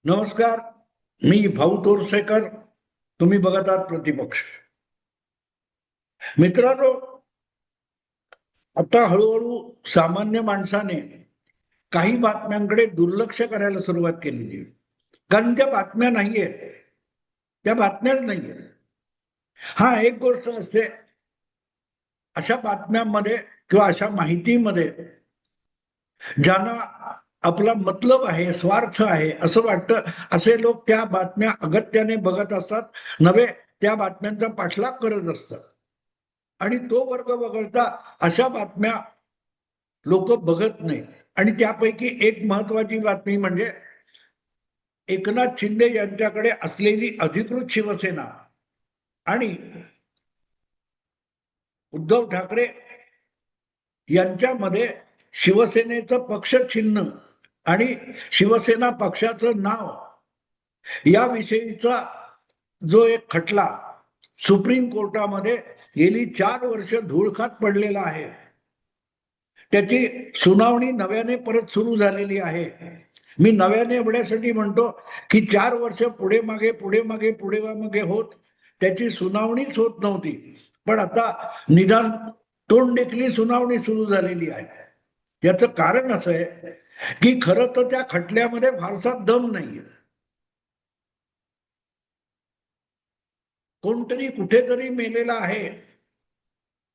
नमस्कार. मी भाऊ तोरसेकर. तुम्ही बघत आहात प्रतिपक्ष. मित्रांनो, आता हळूहळू सामान्य माणसाने काही बातम्यांकडे दुर्लक्ष करायला सुरुवात केलेली आहे. कारण त्या बातम्या नाहीये, त्या बातम्याच नाहीये. हा, एक गोष्ट असते, अशा बातम्यांमध्ये किंवा अशा माहितीमध्ये ज्यांना आपला मतलब आहे, स्वार्थ आहे असं वाटतं, असे लोक त्या बातम्या अगत्याने बघत असतात, नव्हे त्या बातम्यांचा पाठलाग करत असतात. आणि तो वर्ग वगळता अशा बातम्या लोक बघत नाही. आणि त्यापैकी एक महत्वाची बातमी म्हणजे एकनाथ शिंदे यांच्याकडे असलेली अधिकृत शिवसेना आणि उद्धव ठाकरे यांच्यामध्ये शिवसेनेचं पक्षचिन्ह आणि शिवसेना पक्षाचं नाव याविषयीचा जो एक खटला सुप्रीम कोर्टामध्ये गेली 4 वर्ष धूळखात पडलेला आहे, त्याची सुनावणी नव्याने परत सुरू झालेली आहे. मी नव्याने एवढ्यासाठी म्हणतो की 4 वर्ष पुढे मागे होत त्याची सुनावणीच होत नव्हती, पण आता निदान तोंडदेखली सुनावणी सुरू झालेली आहे. याचं कारण असं आहे की खरं तर त्या खटल्यामध्ये फारसा दम नाहीये. कोणतरी कुठेतरी मेलेला आहे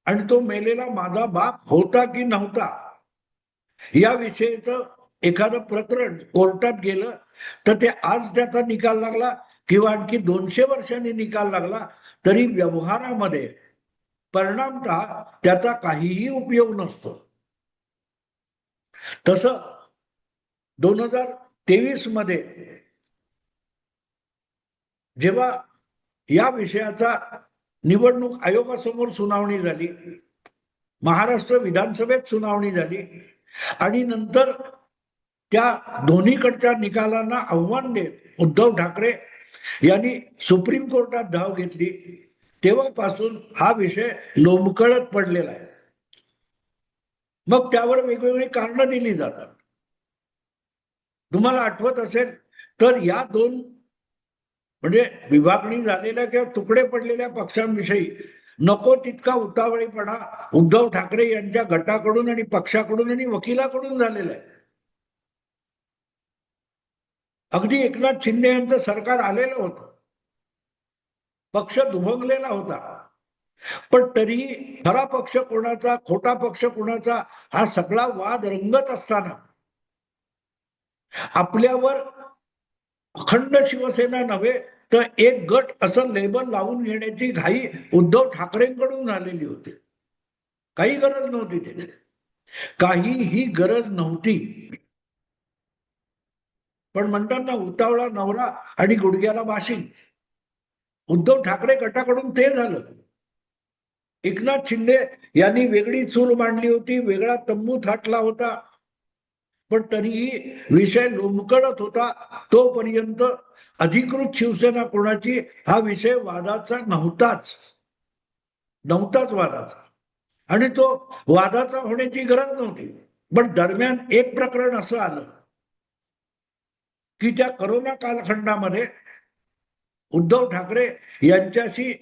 आणि तो मेलेला माझा बाप होता की नव्हता याविषयीचं एखादं प्रकरण कोर्टात गेलं तर ते आज त्याचा निकाल लागला किंवा आणखी 200 वर्षांनी निकाल लागला तरी व्यवहारामध्ये परिणामतः त्याचा काहीही उपयोग नसतो. तसं 2023 मध्ये जेव्हा या विषयाचा निवडणूक आयोगासमोर सुनावणी झाली, महाराष्ट्र विधानसभेत सुनावणी झाली आणि नंतर त्या दोन्हीकडच्या निकालांना आव्हान देत उद्धव ठाकरे यांनी सुप्रीम कोर्टात धाव घेतली, तेव्हापासून हा विषय लोंबकळत पडलेला आहे. मग त्यावर वेगवेगळी कारणं दिली जातात. तुम्हाला आठवत असेल तर या दोन म्हणजे विभागणी झालेल्या किंवा तुकडे पडलेल्या पक्षांविषयी नको तितका उतावळीपणा उद्धव ठाकरे यांच्या गटाकडून आणि पक्षाकडून आणि वकिलाकडून झालेला आहे. अगदी एकनाथ शिंदे यांचं सरकार आलेलं होतं, पक्ष दुभंगलेला होता, पण तरीही खरा पक्ष कोणाचा खोटा पक्ष कोणाचा हा सगळा वाद रंगत असताना आपल्यावर अखंड शिवसेना नव्हे तर एक गट असं लेबल लावून घेण्याची घाई उद्धव ठाकरेंकडून झालेली होती. काही गरज नव्हती त्याची, काहीही गरज नव्हती. पण म्हणतात ना, उतावळा नवरा आणि गुडघ्याला वाशिंग. उद्धव ठाकरे गटाकडून ते झालं. एकनाथ शिंदे यांनी वेगळी चूल मांडली होती, वेगळा तंबू थाटला होता, पण तरीही विषय लोंबकळत होता. तोपर्यंत अधिकृत शिवसेना कोणाची हा विषय वादाचा नव्हताच वादाचा, आणि तो वादाचा होण्याची गरज नव्हती. पण दरम्यान एक प्रकरण असं आलं की त्या करोना कालखंडामध्ये उद्धव ठाकरे यांच्याशी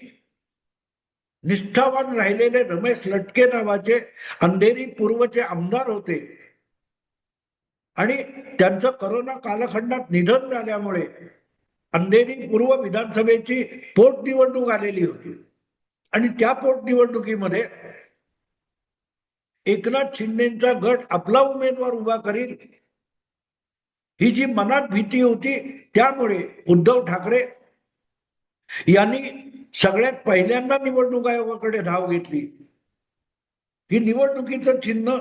निष्ठावान राहिलेले रमेश लटके नावाचे अंधेरी पूर्वचे आमदार होते आणि त्यांचं करोना कालखंडात निधन झाल्यामुळे अंधेरी पूर्व विधानसभेची पोटनिवडणूक आलेली होती आणि त्या पोटनिवडणुकीमध्ये एकनाथ शिंदेचा गट आपला उमेदवार उभा करील ही जी मनात भीती होती, त्यामुळे उद्धव ठाकरे यांनी सगळ्यात पहिल्यांदा निवडणूक आयोगाकडे धाव घेतली ही निवडणुकीचं चिन्ह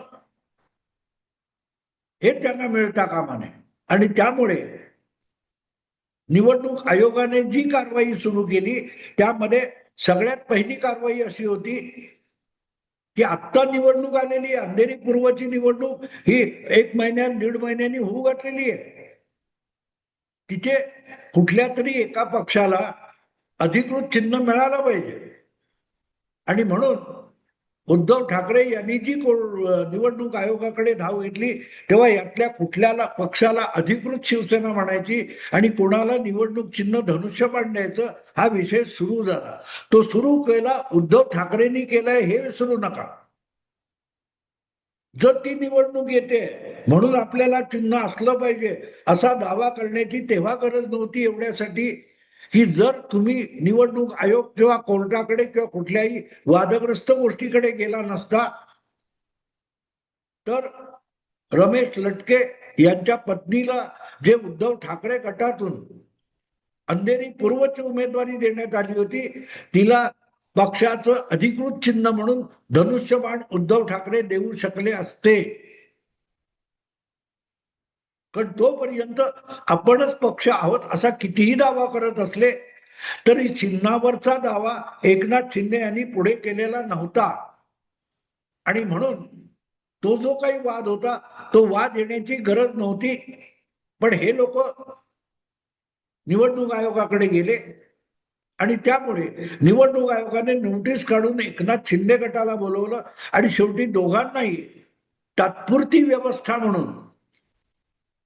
हे त्यांना मिळता कामा नये. आणि त्यामुळे निवडणूक आयोगाने जी कारवाई सुरू केली त्यामध्ये सगळ्यात पहिली कारवाई अशी होती की आत्ता निवडणूक आलेली, अंधेरी पूर्वची निवडणूक ही 1 महिन्यात 1.5 महिन्यांनी होऊ घातलेली आहे. तिथे कुठल्या तरी एका पक्षाला अधिकृत चिन्ह मिळालं पाहिजे आणि म्हणून उद्धव ठाकरे यांनी जी निवडणूक आयोगाकडे धाव घेतली तेव्हा यातल्या कुठल्याला पक्षाला अधिकृत शिवसेना म्हणायची आणि कोणाला निवडणूक चिन्ह धनुष्यबाण द्यायचं हा विषय सुरू झाला. तो सुरू केला उद्धव ठाकरेंनी केलाय हे विसरू नका. जर ती निवडणूक येते म्हणून आपल्याला चिन्ह असलं पाहिजे असा दावा करण्याची तेव्हा गरज नव्हती, एवढ्यासाठी की जर तुम्ही निवडणूक आयोग किंवा कोर्टाकडे किंवा कुठल्याही वादग्रस्त गोष्टीकडे गेला नसता तर रमेश लटके यांच्या पत्नीला जे उद्धव ठाकरे गटातून अंधेरी पूर्वची उमेदवारी देण्यात आली होती तिला पक्षाचं अधिकृत चिन्ह म्हणून धनुष्यबाण उद्धव ठाकरे देऊ शकले असते. कारण तोपर्यंत आपणच पक्ष आहोत असा कितीही दावा करत असले तरी चिन्हावरचा दावा एकनाथ शिंदे यांनी पुढे केलेला नव्हता. आणि म्हणून तो जो काही वाद होता तो वाद येण्याची गरज नव्हती. पण हे लोक निवडणूक आयोगाकडे गेले आणि त्यामुळे निवडणूक आयोगाने नोटीस काढून एकनाथ शिंदे गटाला बोलवलं आणि शेवटी दोघांनाही तात्पुरती व्यवस्था म्हणून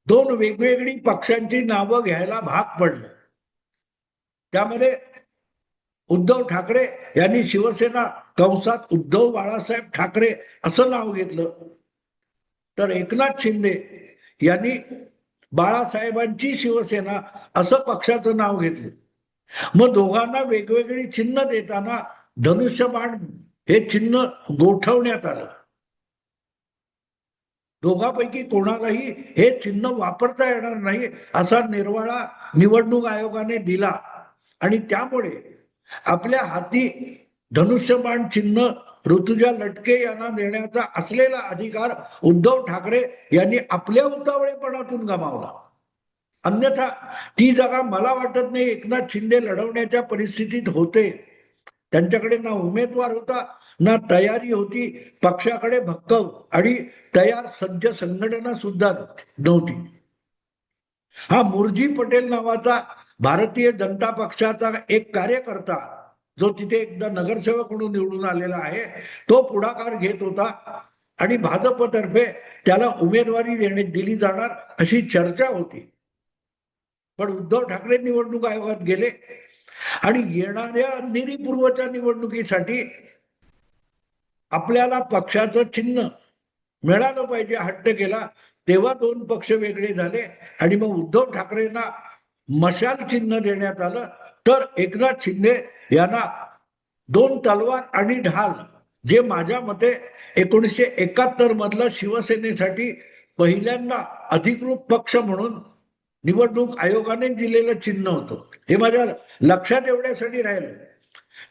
दोन वेगवेगळी पक्षांची नावं घ्यायला भाग पडलं. त्यामध्ये उद्धव ठाकरे यांनी शिवसेना कंसात उद्धव बाळासाहेब ठाकरे असं नाव घेतलं तर एकनाथ शिंदे यांनी बाळासाहेबांची शिवसेना असं पक्षाचं नाव घेतलं. मग दोघांना वेगवेगळी चिन्ह देताना धनुष्यबाण हे चिन्ह गोठवण्यात आलं. दोघांपैकी कोणालाही हे चिन्ह वापरता येणार नाही असा निर्वाळा निवडणूक आयोगाने दिला आणि त्यामुळे आपल्या हाती धनुष्यबाण चिन्ह ऋतुजा लटके यांना देण्याचा असलेला अधिकार उद्धव ठाकरे यांनी आपल्या उतावळेपणातून गमावला. अन्यथा ती जागा मला वाटत नाही एकनाथ शिंदे लढवण्याच्या परिस्थितीत होते. त्यांच्याकडे ना उमेदवार होता ना तयारी होती, पक्षाकडे भक्कम आणि तयार सज्ज संघटना सुद्धा नव्हती. हा मुरजी पटेल नावाचा भारतीय जनता पक्षाचा एक कार्यकर्ता जो तिथे एकदा नगरसेवक म्हणून निवडून आलेला आहे तो पुढाकार घेत होता आणि भाजपतर्फे त्याला उमेदवारी दिली जाणार अशी चर्चा होती. पण उद्धव ठाकरे निवडणूक आयोगात गेले आणि येणाऱ्या अंधेरी पूर्वच्या निवडणुकीसाठी आपल्याला पक्षाचं चिन्ह मिळालं पाहिजे हट्ट केला. तेव्हा दोन पक्ष वेगळे झाले आणि मग उद्धव ठाकरेंना मशाल चिन्ह देण्यात आलं तर एकनाथ शिंदे यांना दोन तलवार आणि ढाल जे माझ्या मते 1971 मधलं शिवसेनेसाठी पहिल्यांदा अधिकृत पक्ष म्हणून निवडणूक आयोगाने दिलेलं चिन्ह होतं. हे माझ्या लक्षात एवढ्यासाठी राहिलं.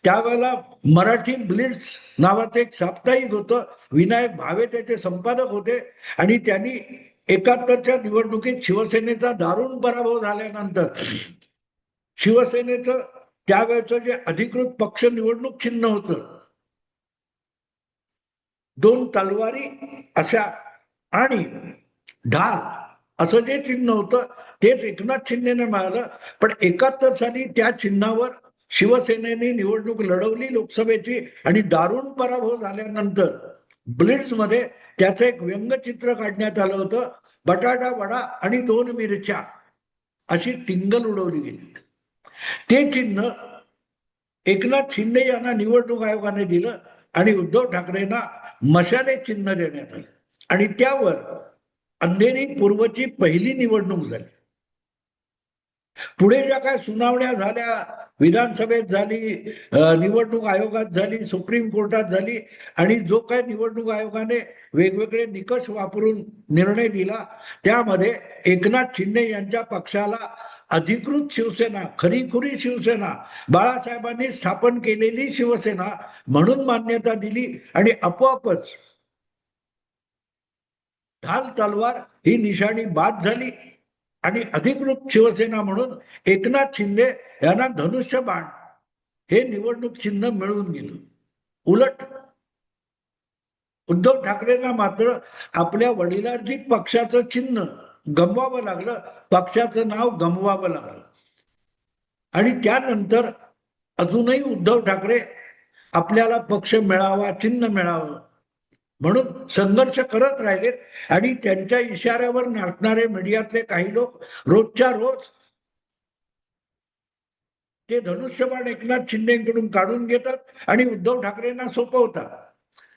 त्यावेळेला मराठी ब्लिट्स नावाचं एक साप्ताहिक होतं. विनायक भावे त्याचे संपादक होते आणि त्यांनी 71च्या निवडणुकीत शिवसेनेचा दारुण पराभव झाल्यानंतर शिवसेनेचं त्यावेळेचं जे अधिकृत पक्ष निवडणूक चिन्ह होतं दोन तलवारी अशा आणि ढाल असं जे चिन्ह होतं तेच एकनाथ शिंदेने मिळालं. पण 71 साली त्या चिन्हावर शिवसेनेने निवडणूक लढवली लोकसभेची आणि दारुण पराभव झाल्यानंतर ब्लिट्स मध्ये त्याचं एक व्यंगचित्र काढण्यात आलं होतं. बटाटा वडा आणि 2 मिरच्या अशी टिंगल उडवली गेली. ते चिन्ह एकनाथ शिंदे यांना निवडणूक आयोगाने दिलं आणि उद्धव ठाकरेंना मशाले चिन्ह देण्यात आलं आणि त्यावर अंधेरी पूर्वची पहिली निवडणूक झाली. पुढे ज्या काय सुनावण्या झाल्या विधानसभेत झाली, निवडणूक आयोगात झाली, सुप्रीम कोर्टात झाली आणि जो काय निवडणूक आयोगाने वेगवेगळे निकष वापरून निर्णय दिला त्यामध्ये एकनाथ शिंदे यांच्या पक्षाला अधिकृत शिवसेना खरीखुरी शिवसेना बाळासाहेबांनी स्थापन केलेली शिवसेना म्हणून मान्यता दिली आणि आपोआपच ढाल तलवार ही निशाणी बाद झाली आणि अधिकृत शिवसेना म्हणून एकनाथ शिंदे यांना धनुष्यबाण हे निवडणूक चिन्ह मिळून गेलं. उलट उद्धव ठाकरेंना मात्र आपल्या वडिलांची पक्षाचं चिन्ह गमवावं लागलं, पक्षाचं नाव गमवावं लागलं आणि त्यानंतर अजूनही उद्धव ठाकरे आपल्याला पक्ष मिळावा, चिन्ह मिळावं म्हणून संघर्ष करत राहिलेत. आणि त्यांच्या इशाऱ्यावर नाचणारे मीडियातले काही लोक रोजच्या रोज ते धनुष्यबाण एकनाथ शिंदेकडून काढून घेतात आणि उद्धव ठाकरेंना सोपवतात.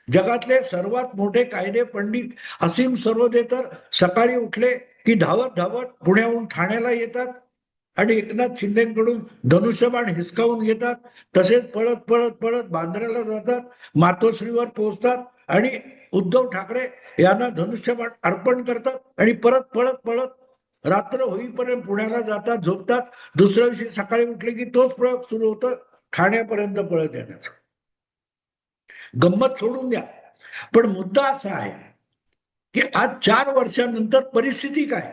जगातले सर्वात मोठे कायदे पंडित असीम सरोदे तर सकाळी उठले की धावत धावत पुण्याहून ठाण्याला येतात आणि एकनाथ शिंदेकडून धनुष्यबाण हिसकावून घेतात. तसेच पळत पळत पळत बांद्र्याला जातात, मातोश्रीवर पोहोचतात आणि उद्धव ठाकरे यांना धनुष्यबाण अर्पण करतात आणि परत पळत पळत रात्र होईपर्यंत पुण्याला जातात, झोपतात. दुसऱ्या दिवशी सकाळी उठले की तोच प्रयोग सुरू होतो, ठाण्यापर्यंत पळत येण्याचा. गंमत सोडून द्या, पण मुद्दा असा आहे की आज 4 वर्षांनंतर परिस्थिती काय.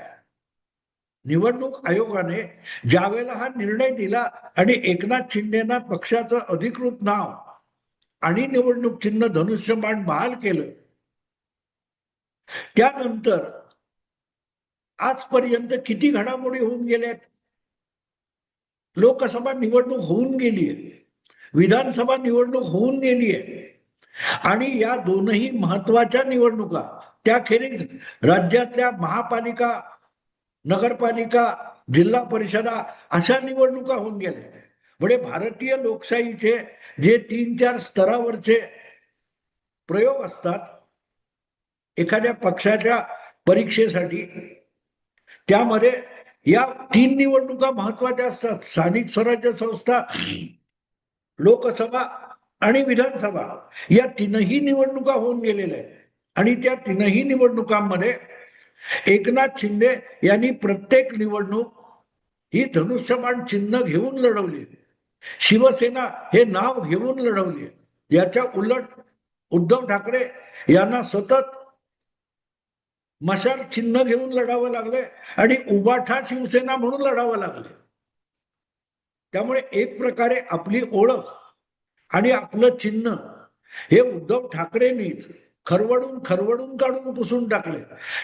निवडणूक आयोगाने ज्यावेळेला हा निर्णय दिला आणि एकनाथ शिंदेना पक्षाचं अधिकृत नाव आणि निवडणूक चिन्ह धनुष्यबाण बहाल केलं, त्यानंतर आजपर्यंत किती घडामोडी होऊन गेल्यात. लोकसभा निवडणूक होऊन गेली आहे, विधानसभा निवडणूक होऊन गेली आहे आणि या दोनही महत्वाच्या निवडणुका, त्याखेरीज राज्यातल्या महापालिका, नगरपालिका, जिल्हा परिषदा अशा निवडणुका होऊन गेल्या. म्हणजे भारतीय लोकशाहीचे जे 3-4 स्तरावरचे प्रयोग असतात एखाद्या पक्षाच्या परीक्षेसाठी, त्यामध्ये या 3 निवडणुका महत्वाच्या असतात. स्थानिक स्वराज्य संस्था, लोकसभा आणि विधानसभा या 3ही निवडणुका होऊन गेलेल्या आहेत. आणि त्या 3ही निवडणुकांमध्ये एकनाथ शिंदे यांनी प्रत्येक निवडणूक ही धनुष्यबाण चिन्ह घेऊन लढवली, शिवसेना हे नाव घेऊन लढवली. याच्या उलट उद्धव ठाकरे यांना सतत मशाल चिन्ह घेऊन लढावं लागले आणि उबाठा शिवसेना म्हणून लढावं लागले. त्यामुळे एक प्रकारे आपली ओळख आणि आपलं चिन्ह हे उद्धव ठाकरेंनीच खरवडून खरवडून काढून पुसून टाकले.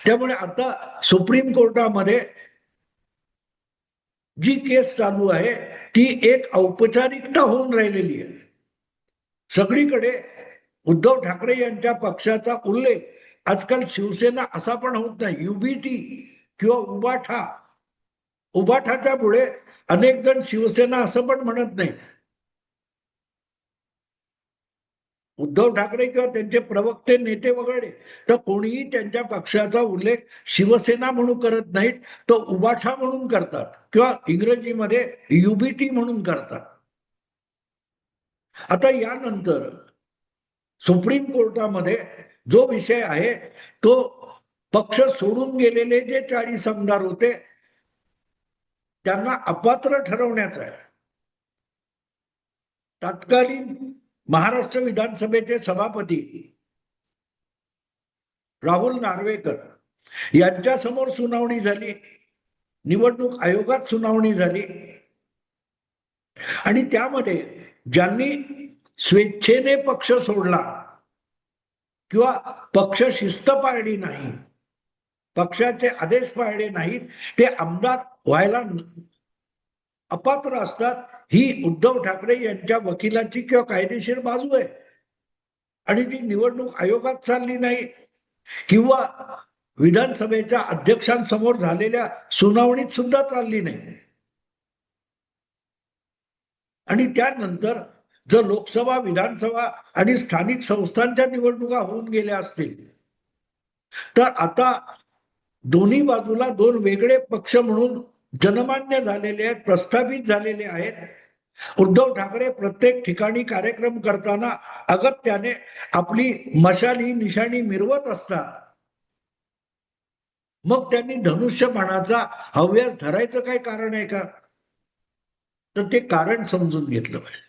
त्यामुळे आता सुप्रीम कोर्टामध्ये जी केस चालू आहे ती एक औपचारिकता होऊन राहिलेली आहे. सगळीकडे उद्धव ठाकरे यांच्या पक्षाचा उल्लेख आजकाल शिवसेना असा पण होत नाही, युबीटी किंवा उबाठा. उबाठाच्या पुढे अनेक जण शिवसेना असं पण म्हणत नाही. उद्धव ठाकरे किंवा त्यांचे प्रवक्ते, नेते वगैरे तर कोणीही त्यांच्या पक्षाचा उल्लेख शिवसेना म्हणून करत नाहीत, तो उबाठा म्हणून करतात किंवा इंग्रजीमध्ये युबीटी म्हणून करतात. आता यानंतर सुप्रीम कोर्टामध्ये जो विषय आहे तो पक्ष सोडून गेलेले जे 40 आमदार होते त्यांना अपात्र ठरवण्याचा आहे. तत्कालीन महाराष्ट्र विधानसभेचे सभापती राहुल नार्वेकर यांच्या समोर सुनावणी झाली, निवडणूक आयोगात सुनावणी झाली आणि त्यामध्ये ज्यांनी स्वेच्छेने पक्ष सोडला किंवा पक्ष शिस्त पाळली नाही, पक्षाचे आदेश पाळले नाहीत, ते आमदार व्हायला अपात्र असतात. ही उद्धव ठाकरे यांच्या वकिलाची किंवा कायदेशीर बाजू आहे आणि ती निवडणूक आयोगात चालली नाही किंवा विधानसभेच्या अध्यक्षांसमोर झालेल्या सुनावणीत सुद्धा चालली नाही. आणि त्यानंतर जर लोकसभा, विधानसभा आणि स्थानिक संस्थांच्या निवडणुका होऊन गेल्या असतील तर आता दोन्ही बाजूला 2 वेगळे पक्ष म्हणून जनमान्य झालेले आहेत, प्रस्थापित झालेले आहेत. उद्धव ठाकरे प्रत्येक ठिकाणी कार्यक्रम करताना अगत्याने आपली मशाल ही निशाणी मिरवत असतात. मग त्यांनी धनुष्यबाणाचा हव्यास धरायचं काय कारण आहे का? तर ते कारण समजून घेतलं पाहिजे.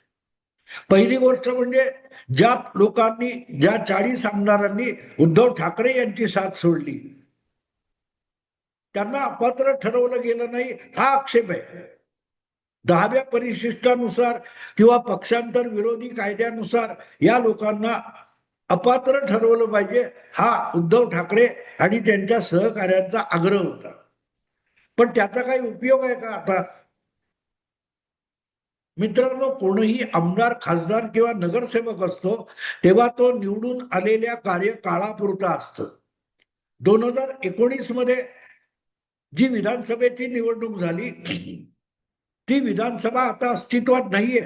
पहिली गोष्ट म्हणजे ज्या लोकांनी, ज्या 40 आमदारांनी उद्धव ठाकरे यांची साथ सोडली त्यांना अपात्र ठरवलं गेलं नाही, हा आक्षेप आहे. 10व्या परिशिष्टानुसार किंवा पक्षांतर विरोधी कायद्यानुसार या लोकांना अपात्र ठरवलं पाहिजे, हा उद्धव ठाकरे आणि त्यांच्या सहकार्यांचा आग्रह होता. पण त्याचा काही उपयोग आहे का आता? मित्रांनो, कोणीही आमदार, खासदार किंवा नगरसेवक असतो तेव्हा तो निवडून आलेल्या कार्यकाळापुरता असतो. 2019 मध्ये जी विधानसभेची निवडणूक झाली ती विधानसभा आता अस्तित्वात नाहीये.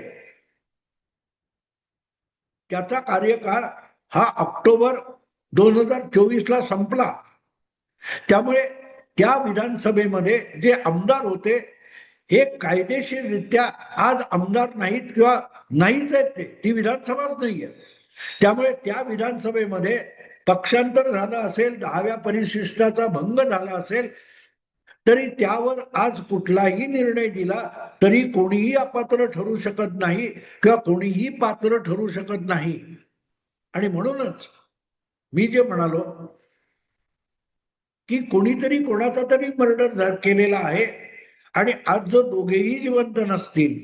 त्याचा कार्यकाळ हा ऑक्टोबर 2024 ला संपला. त्यामुळे त्या विधानसभेमध्ये जे आमदार होते हे कायदेशीररित्या आज आमदार नाहीत किंवा नाहीच आहेत, ती विधानसभाच नाहीये. त्यामुळे त्या विधानसभेमध्ये पक्षांतर झालं असेल, 10व्या परिशिष्टाचा भंग झाला असेल, तरी त्यावर आज कुठलाही निर्णय दिला तरी कोणीही अपात्र ठरू शकत नाही किंवा कोणीही पात्र ठरू शकत नाही. आणि म्हणूनच मी जे म्हणालो की कोणीतरी कोणाचा तरी मर्डर केलेला आहे आणि आज जर दोघेही जिवंत नसतील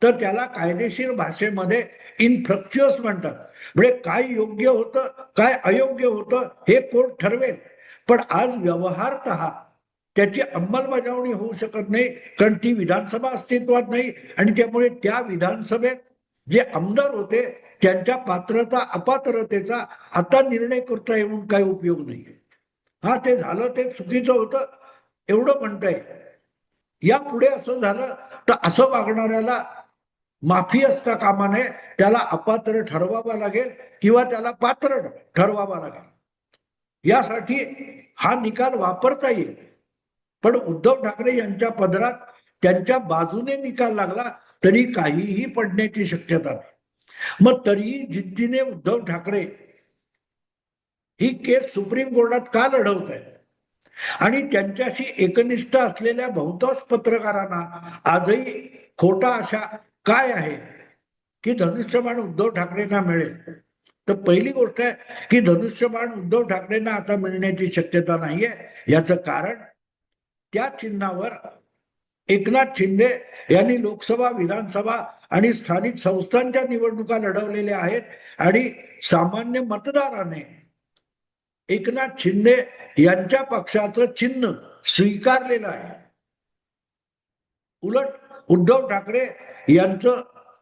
तर त्याला कायदेशीर भाषेमध्ये इनफ्रक्च्युअस म्हणतात. म्हणजे काय योग्य होतं काय अयोग्य होतं हे कोर्ट ठरवेल, पण आज व्यवहारतः त्याची अंमलबजावणी होऊ शकत नाही, कारण ती विधानसभा अस्तित्वात नाही. आणि त्यामुळे त्या विधानसभेत जे आमदार होते त्यांच्या पात्रता अपात्रतेचा आता निर्णय करता येऊन काय उपयोग नाही. हा, ते झालं ते चुकीचं होतं एवढं म्हणता येईल. यापुढे असं झालं तर असं वागणाऱ्याला माफी असता कामा नये, त्याला अपात्र ठरवावा लागेल किंवा त्याला पात्र ठरवावा लागेल. यासाठी हा निकाल वापरता येईल, पण उद्धव ठाकरे यांच्या पदरात त्यांच्या बाजूने निकाल लागला तरी काहीही पडण्याची शक्यता नाही. मग तरीही जिद्दीने उद्धव ठाकरे ही केस सुप्रीम कोर्टात का लढवत आहेत आणि त्यांच्याशी एकनिष्ठ असलेल्या बहुतांश पत्रकारांना आजही खोटा आशा काय आहे की धनुष्यबाण उद्धव ठाकरेंना मिळेल. तर पहिली गोष्ट आहे की धनुष्यबाण उद्धव ठाकरेंना आता मिळण्याची शक्यता नाहीये. याचं कारण त्या चिन्हावर एकनाथ शिंदे यांनी लोकसभा, विधानसभा आणि स्थानिक संस्थांच्या निवडणुका लढवलेल्या आहेत आणि सामान्य मतदाराने एकनाथ शिंदे यांच्या पक्षाचं चिन्ह स्वीकारलेलं आहे. उलट उद्धव ठाकरे यांचं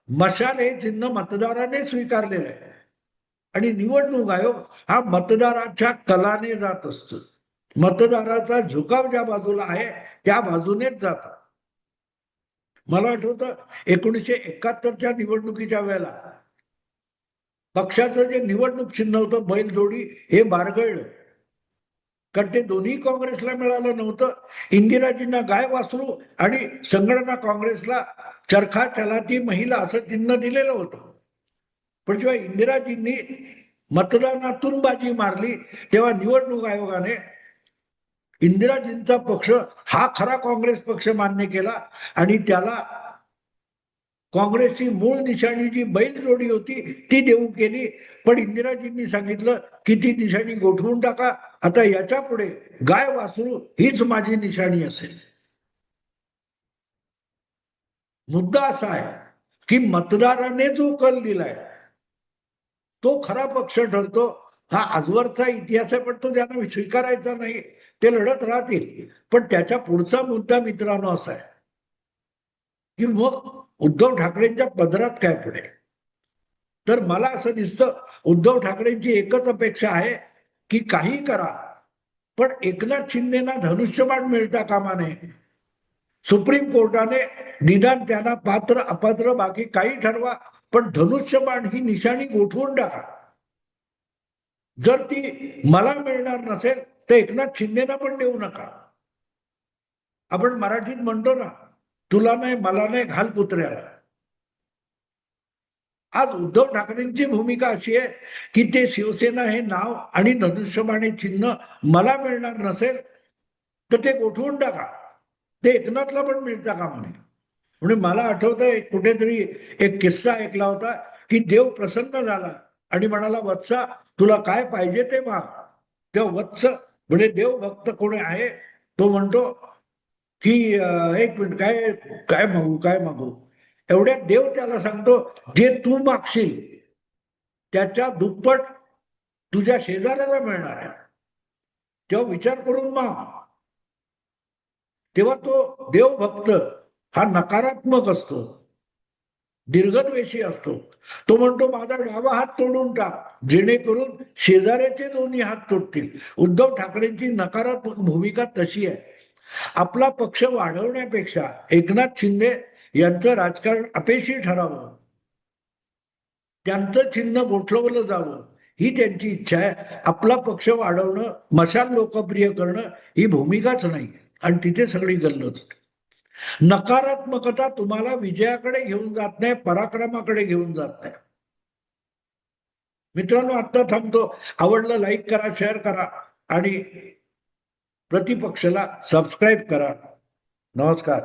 मशाल हे चिन्ह मतदाराने स्वीकारलेलं आहे आणि निवडणूक आयोग हा मतदाराच्या कलाने जात असतो. मतदाराचा झुकाव ज्या बाजूला आहे त्या बाजूनेच जातात. मला आठवतं 1971च्या निवडणुकीच्या वेळेला पक्षाचं जे निवडणूक चिन्ह होतं बैलजोडी हे बारगळलं, कारण ते दोन्ही काँग्रेसला मिळालं नव्हतं. इंदिराजींना गाय वासरू आणि संगणना काँग्रेसला चरखा चलाती महिला असं चिन्ह दिलेलं होतं. पण जेव्हा इंदिराजींनी मतदानातून बाजी मारली तेव्हा निवडणूक आयोगाने इंदिराजींचा पक्ष हा खरा काँग्रेस पक्ष मान्य केला आणि त्याला काँग्रेसची मूळ निशाणी जी बैलजोडी होती ती देऊ केली. पण इंदिराजींनी सांगितलं की ती निशाणी गोठवून टाका, आता याच्या पुढे गाय वासरू हीच माझी निशाणी असेल. मुद्दा असा आहे की मतदाराने जो कल दिलाय तो खरा पक्ष ठरतो. हा आजवरचा इतिहास आहे, पण तो ज्यांना स्वीकारायचा नाही ते लढत राहतील. पण त्याच्या पुढचा मुद्दा मित्रांनो असा आहे की मग उद्धव ठाकरेंच्या पदरात काय पडेल. तर मला असं दिसतं उद्धव ठाकरेंची एकच अपेक्षा आहे की काही करा पण एकनाथ शिंदेना धनुष्यबाण मिळता कामा नये. सुप्रीम कोर्टाने निदान त्यांना पात्र अपात्र बाकी काही ठरवा, पण धनुष्यबाण ही निशाणी गोठवून टाका. जर ती मला मिळणार नसेल तर एकनाथ शिंदेना पण देऊ नका. आपण मराठीत म्हणतो ना, तुला नाही मला नाही घाल कुत्र्याला. आज उद्धव ठाकरेंची भूमिका अशी आहे की ते शिवसेना हे नाव आणि धनुष्यबाण हे चिन्ह मला मिळणार नसेल तर ते गोठवून टाका, ते एकनाथला पण मिळता का म्हणे. म्हणजे मला आठवतंय कुठेतरी एक किस्सा ऐकला होता की देव प्रसन्न झाला आणि म्हणाला, वत्सा तुला काय पाहिजे ते माग. तेव्हा वत्स म्हणजे देव भक्त कोणी आहे तो म्हणतो की एक मिनिट, काय काय मागू काय मागू. एवढ्यात देव त्याला सांगतो, जे तू मागशील त्याच्या दुप्पट तुझ्या शेजाऱ्याला मिळणार आहे, तेव्हा विचार करून माग. तेव्हा तो देवभक्त हा नकारात्मक असतो. दीर्घद्वेषी असतो. तो म्हणतो माझा डावा हात तोडून टाक जेणेकरून शेजाऱ्याचे दोन्ही हात तुटतील. उद्धव ठाकरेंची नकारात्मक भूमिका तशी आहे. आपला पक्ष वाढवण्यापेक्षा एकनाथ शिंदे यांचं राजकारण अपेक्षी ठरावं, त्यांचं चिन्ह गोठवलं जावं ही त्यांची इच्छा आहे. आपला पक्ष वाढवणं, मशाल लोकप्रिय करणं ही भूमिकाच नाही आणि तिथे सगळी गल्लत होते. नकारात्मकता तुम्हाला विजयाकडे घेऊन जात नाही, पराक्रमाकडे घेऊन जात नाही. मित्रांनो, आता थांबतो. आवडलं लाईक करा, शेअर करा आणि प्रतिपक्षाला सबस्क्राईब करा. नमस्कार.